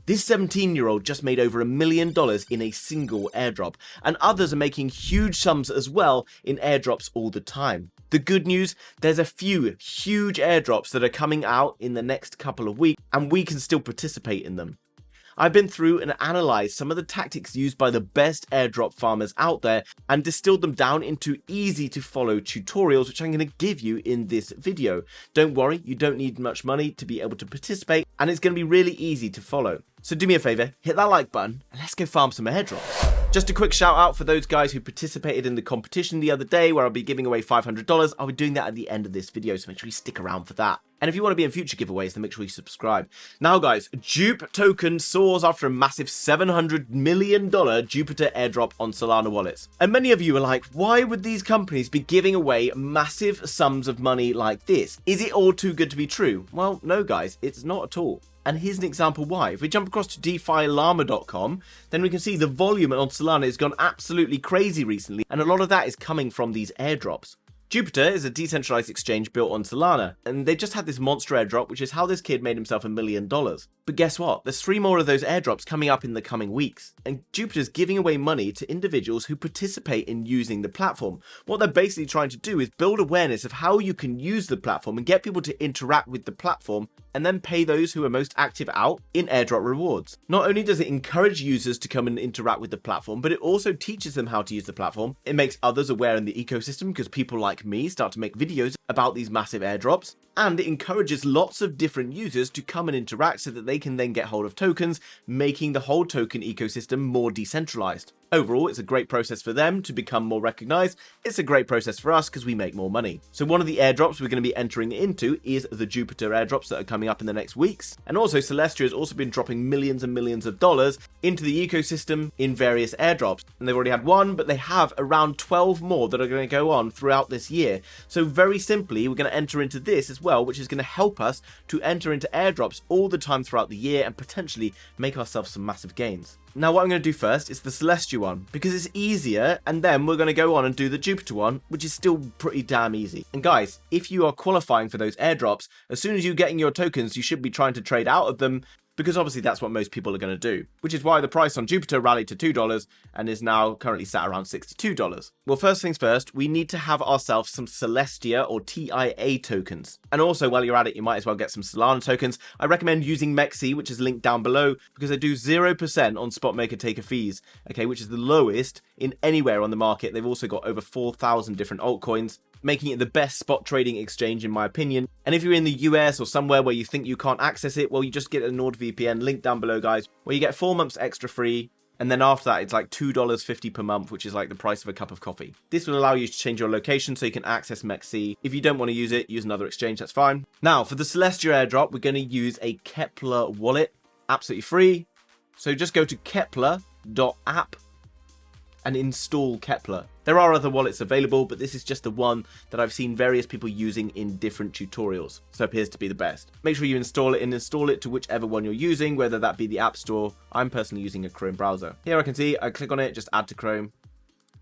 This 17-year-old just made over $1 million in a single airdrop, and others are making huge sums as well in airdrops all the time. The good news, there's a few huge airdrops that are coming out in the next couple of weeks, and we can still participate in them. I've been through and analysed some of the tactics used by the best airdrop farmers out there and distilled them down into easy to follow tutorials, which I'm going to give you in this video. Don't worry, you don't need much money to be able to participate, and it's going to be really easy to follow. So do me a favour, hit that like button and let's go farm some airdrops. Just a quick shout out for those guys who participated in the competition the other day where I'll be giving away $500. I'll be doing that at the end of this video, so make sure you stick around for that. And if you want to be in future giveaways, then make sure you subscribe. Now guys, JUP token soars after a massive $700 million Jupiter airdrop on Solana wallets. And many of you are like, why would these companies be giving away massive sums of money like this? Is it all too good to be true? Well, no guys, it's not at all. And here's an example why. If we jump across to DeFiLlama.com, then we can see the volume on Solana has gone absolutely crazy recently, and a lot of that is coming from these airdrops. Jupiter is a decentralized exchange built on Solana, and they just had this monster airdrop, which is how this kid made himself $1 million. But guess what? There's 3 more of those airdrops coming up in the coming weeks, and Jupiter's giving away money to individuals who participate in using the platform. What they're basically trying to do is build awareness of how you can use the platform and get people to interact with the platform, and then pay those who are most active out in airdrop rewards. Not only does it encourage users to come and interact with the platform, but it also teaches them how to use the platform. It makes others aware in the ecosystem because people like me start to make videos about these massive airdrops, and it encourages lots of different users to come and interact so that they can then get hold of tokens, making the whole token ecosystem more decentralized. Overall, it's a great process for them to become more recognized. It's a great process for us because we make more money. So one of the airdrops we're going to be entering into is the Jupiter airdrops that are coming up in the next weeks. And also Celestia has also been dropping millions and millions of dollars into the ecosystem in various airdrops. And they've already had one, but they have around 12 more that are going to go on throughout this year. So very simply, we're going to enter into this as well, which is going to help us to enter into airdrops all the time throughout the year and potentially make ourselves some massive gains. Now what I'm going to do first is the Celestia one, because it's easier, and then we're going to go on and do the Jupiter one, which is still pretty damn easy. And guys, if you are qualifying for those airdrops, as soon as you're getting your tokens, you should be trying to trade out of them, because obviously that's what most people are going to do, which is why the price on Jupiter rallied to $2 and is now currently sat around $62. Well, first things first, we need to have ourselves some Celestia or TIA tokens. And also, while you're at it, you might as well get some Solana tokens. I recommend using MEXC, which is linked down below, because they do 0% on spot maker taker fees, okay, which is the lowest in anywhere on the market. They've also got over 4,000 different altcoins, making it the best spot trading exchange in my opinion. And if you're in the US or somewhere where you think you can't access it, well, you just get a NordVPN, link down below guys, where you get 4 months extra free, and then after that it's like $2.50 per month, which is like the price of a cup of coffee. This will allow you to change your location so you can access MEXC. If you don't want to use it, use another exchange, that's fine. Now for the Celestia airdrop, we're going to use a Kepler wallet, absolutely free. So just go to kepler.app and install Kepler. There are other wallets available, but this is just the one that I've seen various people using in different tutorials, so it appears to be the best. Make sure you install it and install it to whichever one you're using, whether that be the App Store. I'm personally using a Chrome browser. Here I can see, I click on it, just add to Chrome,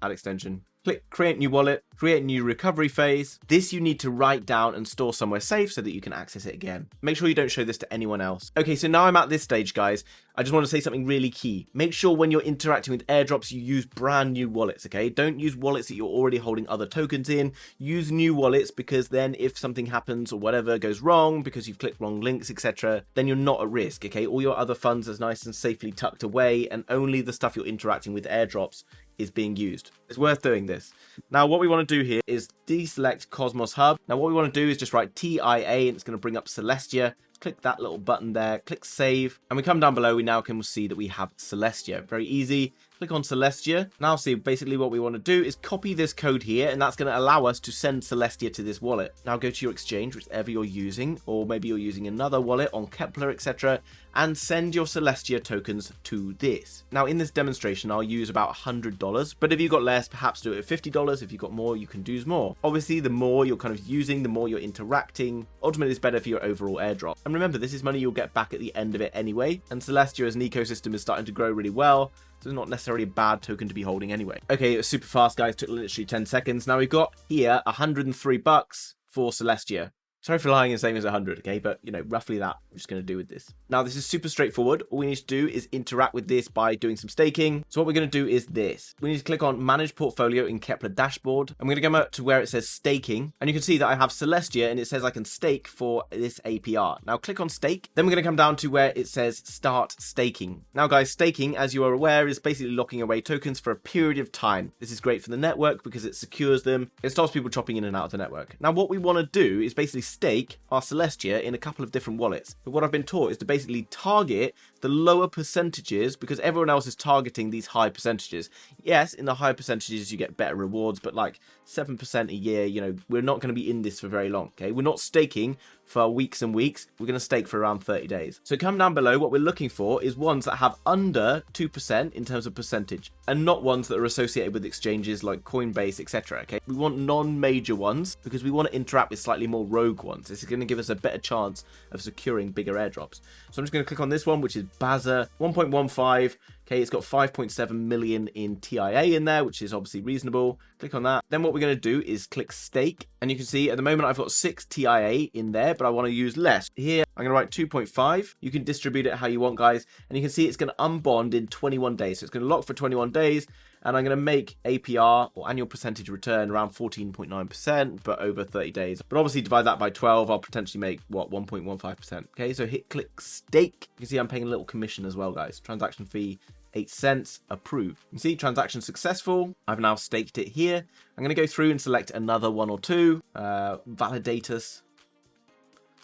add extension. Click create new wallet, create new recovery phase. This you need to write down and store somewhere safe so that you can access it again. Make sure you don't show this to anyone else. Okay, so now I'm at this stage, guys. I just want to say something really key. Make sure when you're interacting with airdrops, you use brand new wallets, okay? Don't use wallets that you're already holding other tokens in. Use new wallets, because then if something happens or whatever goes wrong because you've clicked wrong links, etc., then you're not at risk, okay? All your other funds are nice and safely tucked away, and only the stuff you're interacting with airdrops is being used. It's worth doing this. Now what we want to do here is deselect Cosmos Hub. Now what we want to do is just write TIA, and it's going to bring up Celestia. Click that little button there, click save, and we come down below, we now can see that we have Celestia. Very easy. Click on Celestia. Now see, basically what we want to do is copy this code here, and that's going to allow us to send Celestia to this wallet. Now go to your exchange, whichever you're using, or maybe you're using another wallet on Kepler, etc., and send your Celestia tokens to this. Now in this demonstration, I'll use about $100, but if you've got less, perhaps do it at $50. If you've got more, you can do more. Obviously, the more you're kind of using, the more you're interacting. Ultimately, it's better for your overall airdrop. And remember, this is money you'll get back at the end of it anyway, and Celestia as an ecosystem is starting to grow really well. So it's not necessarily a bad token to be holding anyway. Okay, it was super fast, guys. Took literally 10 seconds. Now we've got here $103 for Celestia. Sorry for lying and saying it's 100, okay? But, you know, roughly that I'm just going to do with this. Now, this is super straightforward. All we need to do is interact with this by doing some staking. So what we're going to do is this. We need to click on Manage Portfolio in Kepler Dashboard. I'm going to go to where it says Staking. And you can see that I have Celestia and it says I can stake for this APR. Now, click on Stake. Then we're going to come down to where it says Start Staking. Now, guys, staking, as you are aware, is basically locking away tokens for a period of time. This is great for the network because it secures them. It stops people chopping in and out of the network. Now, what we want to do is basically stake our Celestia in a couple of different wallets. But what I've been taught is to basically target the lower percentages because everyone else is targeting these high percentages. Yes, in the high percentages you get better rewards, but like 7% a year, you know, we're not going to be in this for very long, okay? We're not staking for weeks and weeks. We're going to stake for around 30 days. So come down below, what we're looking for is ones that have under 2% in terms of percentage and not ones that are associated with exchanges like Coinbase, etc. Okay, we want non-major ones because we want to interact with slightly more rogue ones. This is going to give us a better chance of securing bigger airdrops. So I'm just going to click on this one, which is Baza 1.15. Okay, it's got 5.7 million in TIA in there, which is obviously reasonable. Click on that. Then what we're going to do is click stake. And you can see at the moment I've got 6 TIA in there, but I want to use less. Here, I'm going to write 2.5. You can distribute it how you want, guys. And you can see it's going to unbond in 21 days. So it's going to lock for 21 days. And I'm going to make APR, or annual percentage return, around 14.9%, but over 30 days. But obviously divide that by 12, I'll potentially make, what, 1.15%. Okay, so click stake. You can see I'm paying a little commission as well, guys. Transaction fee, 8 cents, approved. You can see transaction successful. I've now staked it here. I'm going to go through and select another one or two. Validatus,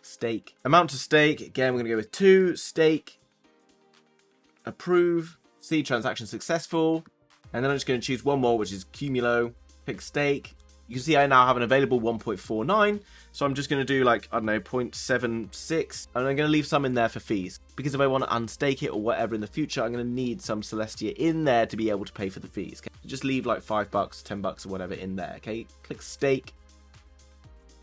stake. Amount to stake, again, we're going to go with 2, stake, approve. See, transaction successful. And then I'm just going to choose one more, which is Cumulo. Pick stake. You can see I now have an available 1.49. So I'm just going to do like, I don't know, 0.76. And I'm going to leave some in there for fees. Because if I want to unstake it or whatever in the future, I'm going to need some Celestia in there to be able to pay for the fees. Okay? Just leave like $5, $10 or whatever in there. Okay, click stake.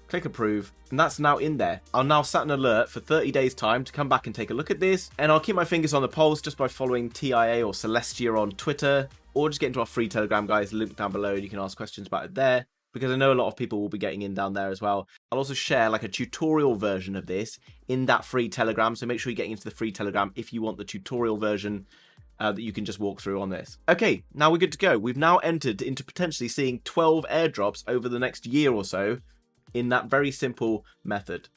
Click approve, and that's now in there. I'll now set an alert for 30 days time to come back and take a look at this, and I'll keep my fingers on the pulse just by following TIA or Celestia on Twitter, or just get into our free Telegram, guys, link down below, and you can ask questions about it there, because I know a lot of people will be getting in down there as well. I'll also share like a tutorial version of this in that free Telegram, so make sure you're getting into the free Telegram if you want the tutorial version that you can just walk through on this. Okay, now we're good to go. We've now entered into potentially seeing 12 airdrops over the next year or so, in that very simple method.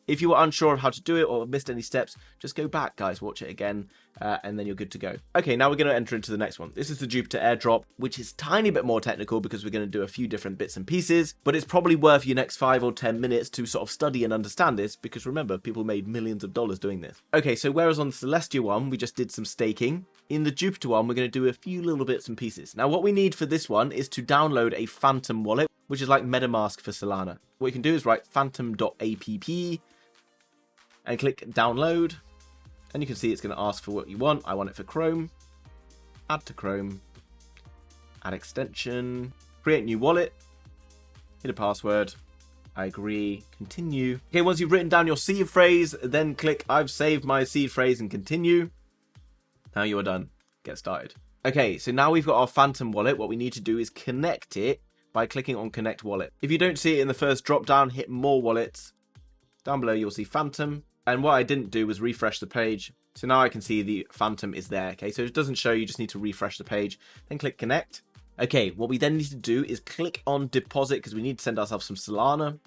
If you were unsure of how to do it or missed any steps, just go back, guys, watch it again, and then you're good to go. Okay, now we're going to enter into the next one. This is the Jupiter airdrop, which is a tiny bit more technical because we're going to do a few different bits and pieces, but it's probably worth your next 5 or 10 minutes to sort of study and understand this, because remember, people made millions of dollars doing this. Okay, so whereas on the Celestia one, we just did some staking, in the Jupiter one, we're going to do a few little bits and pieces. Now, what we need for this one is to download a Phantom wallet, which is like MetaMask for Solana. What you can do is write phantom.app and click download, and you can see it's going to ask for what you want. I want it for Chrome. Add to Chrome. Add extension. Create new wallet. Hit a password. I agree. Continue. Okay, once you've written down your seed phrase, then click I've saved my seed phrase and continue. Now you are done. Get started. Okay, so now we've got our Phantom wallet. What we need to do is connect it by clicking on Connect Wallet. If you don't see it in the first drop down, hit More Wallets. Down below, you'll see Phantom. And what I didn't do was refresh the page. So now I can see the Phantom is there. Okay, so it doesn't show, you just need to refresh the page. Then click Connect. Okay, what we then need to do is click on Deposit because we need to send ourselves some Solana.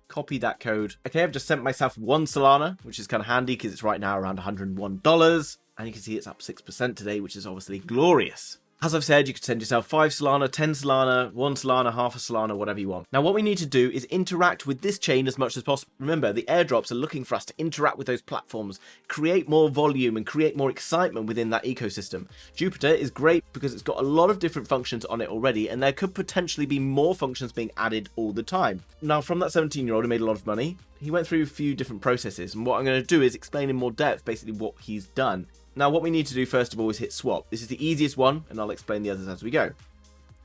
Copy that code. Okay, I've just sent myself 1 Solana, which is kind of handy because it's right now around $101. And you can see it's up 6% today, which is obviously glorious. As I've said, you could send yourself 5 Solana, 10 Solana, 1 Solana, half a Solana, whatever you want. Now, what we need to do is interact with this chain as much as possible. Remember, the airdrops are looking for us to interact with those platforms, create more volume and create more excitement within that ecosystem. Jupiter is great because it's got a lot of different functions on it already, and there could potentially be more functions being added all the time. Now, from that 17-year-old who made a lot of money, he went through a few different processes, and what I'm going to do is explain in more depth basically what he's done. Now, what we need to do first of all is hit swap. This is the easiest one, and I'll explain the others as we go.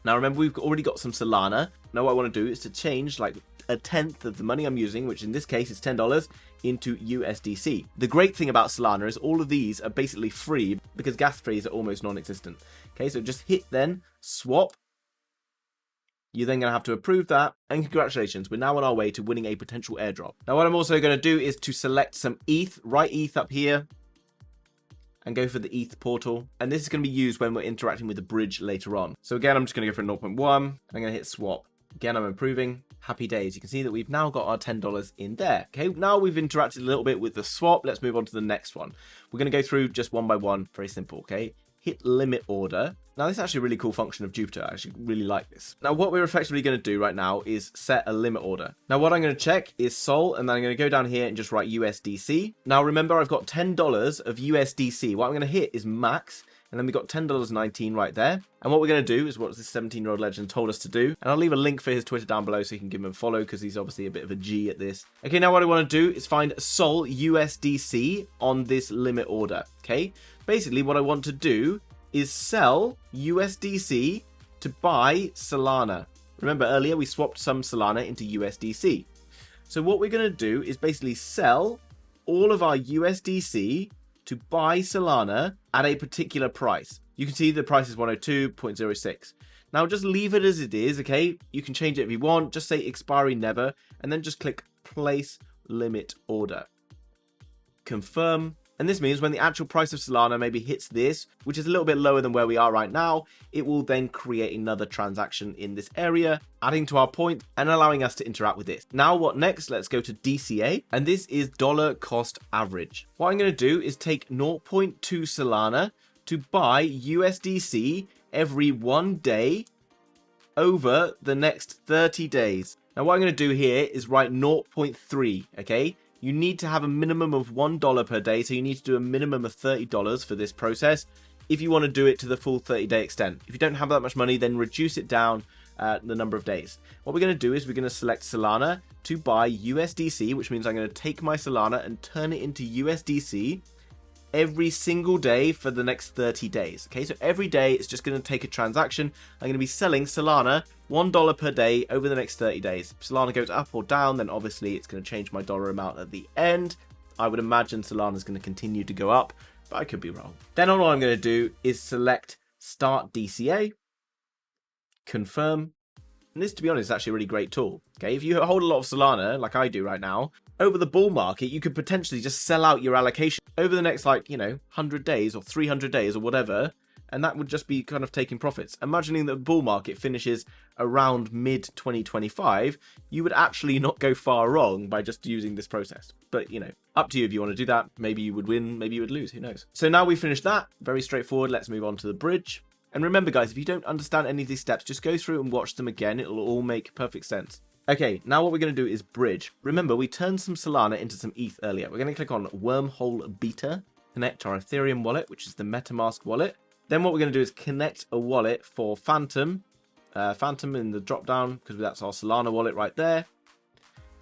Now, remember, we've already got some Solana. Now, what I want to do is to change like 1/10 of the money I'm using, which in this case is $10, into USDC. The great thing about Solana is all of these are basically free because gas fees are almost non-existent. Okay, so just hit then swap You're then going to have to approve that, and congratulations, we're now on our way to winning a potential airdrop. Now what I'm also going to do is to select some ETH, write ETH up here, and go for the ETH portal. And this is going to be used when we're interacting with the bridge later on. So again, I'm just going to go for 0.1, and I'm going to hit swap. Again, I'm approving. Happy days. You can see that we've now got our $10 in there. Okay, now we've interacted a little bit with the swap. Let's move on to the next one. We're going to go through just one by one. Very simple, okay? Hit limit order. Now, this is actually a really cool function of Jupiter. I actually really like this. Now, what we're effectively going to do right now is set a limit order. Now, what I'm going to check is Sol, and then I'm going to go down here and just write USDC. Now, remember, I've got $10 of USDC. What I'm going to hit is max, and then we've got $10.19 right there. And what we're going to do is what this 17-year-old legend told us to do. And I'll leave a link for his Twitter down below so you can give him a follow, because he's obviously a bit of a G at this. Okay, now what I want to do is find Sol USDC on this limit order. Okay, basically what I want to do is sell USDC to buy Solana. Remember earlier we swapped some Solana into USDC. So what we're going to do is basically sell all of our USDC to buy Solana at a particular price. You can see the price is 102.06. Now just leave it as it is, okay? You can change it if you want. Just say expiry never, and then just click place limit order. Confirm. And this means when the actual price of Solana maybe hits this, which is a little bit lower than where we are right now, it will then create another transaction in this area, adding to our point and allowing us to interact with this. Now what next? Let's go to DCA, and this is dollar cost average. What I'm going to do is take 0.2 Solana to buy USDC every 1 day over the next 30 days. Now what I'm going to do here is write 0.3, okay? You need to have a minimum of $1 per day, so you need to do a minimum of $30 for this process if you want to do it to the full 30-day extent. If you don't have that much money, then reduce it down the number of days. What we're going to do is we're going to select Solana to buy USDC, which means I'm going to take my Solana and turn it into USDC every single day for the next 30 days. Okay, so every day it's just going to take a transaction. I'm going to be selling Solana $1 per day over the next 30 days. If Solana goes up or down, then obviously it's going to change my dollar amount at the end. I would imagine Solana is going to continue to go up, but I could be wrong. Then all I'm going to do is select Start DCA, confirm. And this, to be honest, is actually a really great tool. Okay, if you hold a lot of Solana, like I do right now, over the bull market, you could potentially just sell out your allocation over the next, 100 days or 300 days or whatever, and that would just be kind of taking profits. Imagining that the bull market finishes around mid-2025, you would actually not go far wrong by just using this process. But, up to you if you want to do that. Maybe you would win, maybe you would lose, who knows. So now we finished that, very straightforward. Let's move on to the bridge. And remember, guys, if you don't understand any of these steps, just go through and watch them again. It'll all make perfect sense. Okay, now what we're going to do is bridge. Remember, we turned some Solana into some ETH earlier. We're going to click on Wormhole Beta, connect our Ethereum wallet, which is the MetaMask wallet. Then what we're going to do is connect a wallet for Phantom. Phantom in the drop-down, because that's our Solana wallet right there.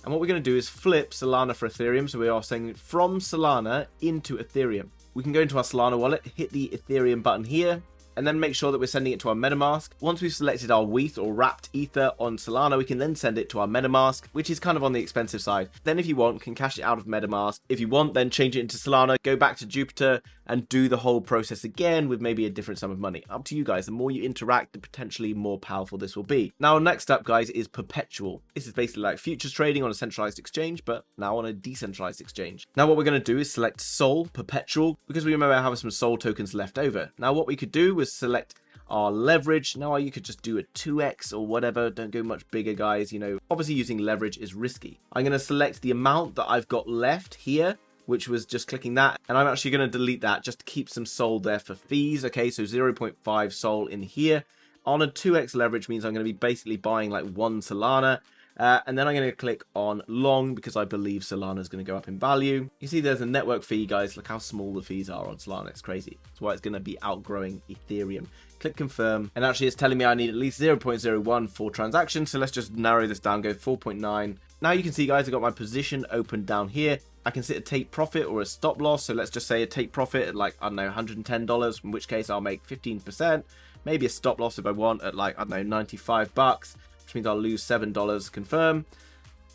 And what we're going to do is flip Solana for Ethereum. So we are saying from Solana into Ethereum. We can go into our Solana wallet, hit the Ethereum button here, and then make sure that we're sending it to our MetaMask. Once we've selected our WETH or wrapped Ether on Solana, we can then send it to our MetaMask, which is kind of on the expensive side. Then if you want, can cash it out of MetaMask. If you want, then change it into Solana, go back to Jupiter, and do the whole process again with maybe a different sum of money. Up to you guys. The more you interact, the potentially more powerful this will be. Now, next up, guys, is Perpetual. This is basically like futures trading on a centralized exchange, but now on a decentralized exchange. Now, what we're going to do is select Sol Perpetual, because we remember having some Sol tokens left over. Now, what we could do was select our leverage. Now you could just do a 2x or whatever. Don't go much bigger, guys. Obviously using leverage is risky. I'm going to select the amount that I've got left here, which was just clicking that, and I'm actually going to delete that just to keep some Sol there for fees. Okay, so 0.5 Sol in here. On a 2x leverage means I'm going to be basically buying like 1 Solana. And then I'm going to click on long because I believe Solana is going to go up in value. You see there's a network fee, guys. Look how small the fees are on Solana. It's crazy. That's why it's going to be outgrowing Ethereum. Click confirm. And actually it's telling me I need at least 0.01 for transactions. So let's just narrow this down, go 4.9. Now you can see, guys, I've got my position open down here. I can set a take profit or a stop loss. So let's just say a take profit at like, I don't know, $110, in which case I'll make 15%. Maybe a stop loss if I want at like, I don't know, $95. Which means I'll lose $7. Confirm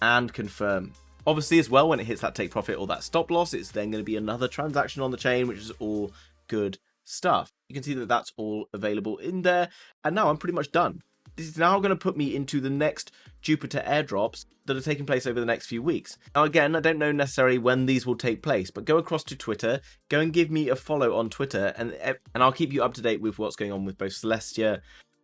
and confirm. Obviously as well, when it hits that take profit or that stop loss, it's then going to be another transaction on the chain, which is all good stuff. You can see that that's all available in there. And now I'm pretty much done. This is now going to put me into the next Jupiter airdrops that are taking place over the next few weeks. Now again, I don't know necessarily when these will take place, but go across to Twitter, go and give me a follow on Twitter, and I'll keep you up to date with what's going on with both Celestia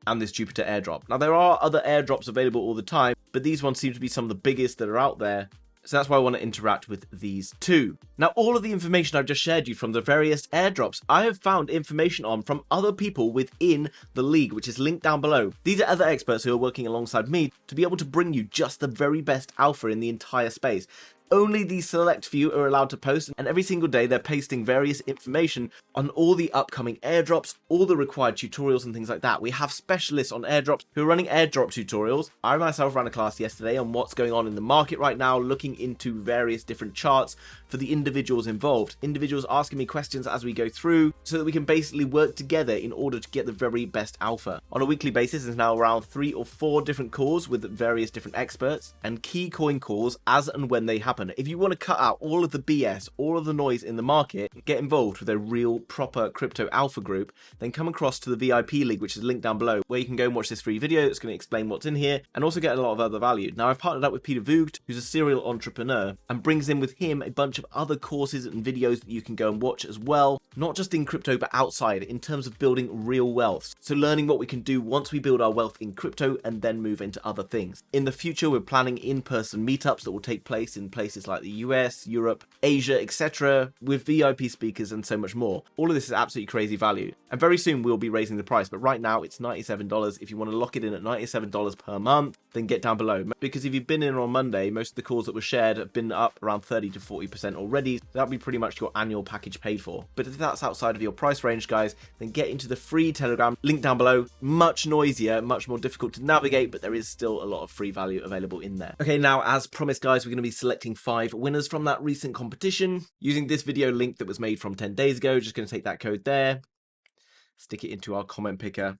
and this Jupiter airdrop. Now there are other airdrops available all the time, but these ones seem to be some of the biggest that are out there. So that's why I want to interact with these two. Now, all of the information I've just shared you from the various airdrops, I have found information on from other people within the league, which is linked down below. These are other experts who are working alongside me to be able to bring you just the very best alpha in the entire space. Only these select few are allowed to post, and every single day they're pasting various information on all the upcoming airdrops, all the required tutorials and things like that. We have specialists on airdrops who are running airdrop tutorials. I myself ran a class yesterday on what's going on in the market right now, looking into various different charts for the individuals involved. Individuals asking me questions as we go through so that we can basically work together in order to get the very best alpha. On a weekly basis, there's now around 3 or 4 different calls with various different experts and key coin calls as and when they happen. If you want to cut out all of the BS, all of the noise in the market, get involved with a real proper crypto alpha group, then come across to the VIP league, which is linked down below, where you can go and watch this free video that's going to explain what's in here and also get a lot of other value. Now, I've partnered up with Peter Voogd, who's a serial entrepreneur, and brings in with him a bunch of other courses and videos that you can go and watch as well, not just in crypto, but outside in terms of building real wealth. So learning what we can do once we build our wealth in crypto and then move into other things. In the future, we're planning in-person meetups that will take place in places like the US, Europe, Asia, etc., with VIP speakers and so much more. All of this is absolutely crazy value. And very soon we'll be raising the price, but right now it's $97. If you want to lock it in at $97 per month, then get down below. Because if you've been in on Monday, most of the calls that were shared have been up around 30 to 40% already. That'll be pretty much your annual package paid for. But if that's outside of your price range, guys, then get into the free Telegram, link down below. Much noisier, much more difficult to navigate, but there is still a lot of free value available in there. Okay, now as promised, guys, we're going to be selecting 5 winners from that recent competition using this video link that was made from 10 days ago. Just going to take that code there, stick it into our comment picker,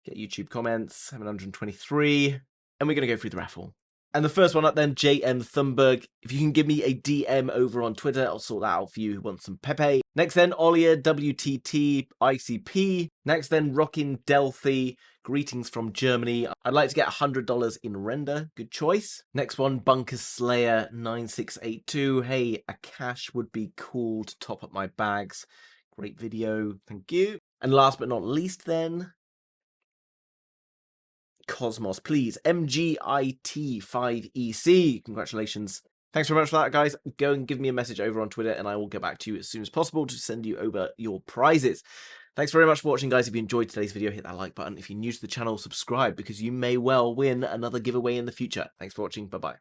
get YouTube comments, 723, and we're going to go through the raffle. And the first one up then, JM Thunberg. If you can give me a DM over on Twitter, I'll sort that out for you who want some Pepe. Next then, Olia WTT ICP. Next then, Rockin Delphi. Greetings from Germany. I'd like to get $100 in render. Good choice. Next one, Bunker Slayer 9682. Hey, a cash would be cool to top up my bags. Great video. Thank you. And last but not least then, Cosmos, please. MGIT5EC. Congratulations. Thanks very much for that, guys. Go and give me a message over on Twitter and I will get back to you as soon as possible to send you over your prizes. Thanks very much for watching, guys. If you enjoyed today's video, hit that like button. If you're new to the channel, subscribe because you may well win another giveaway in the future. Thanks for watching. Bye-bye.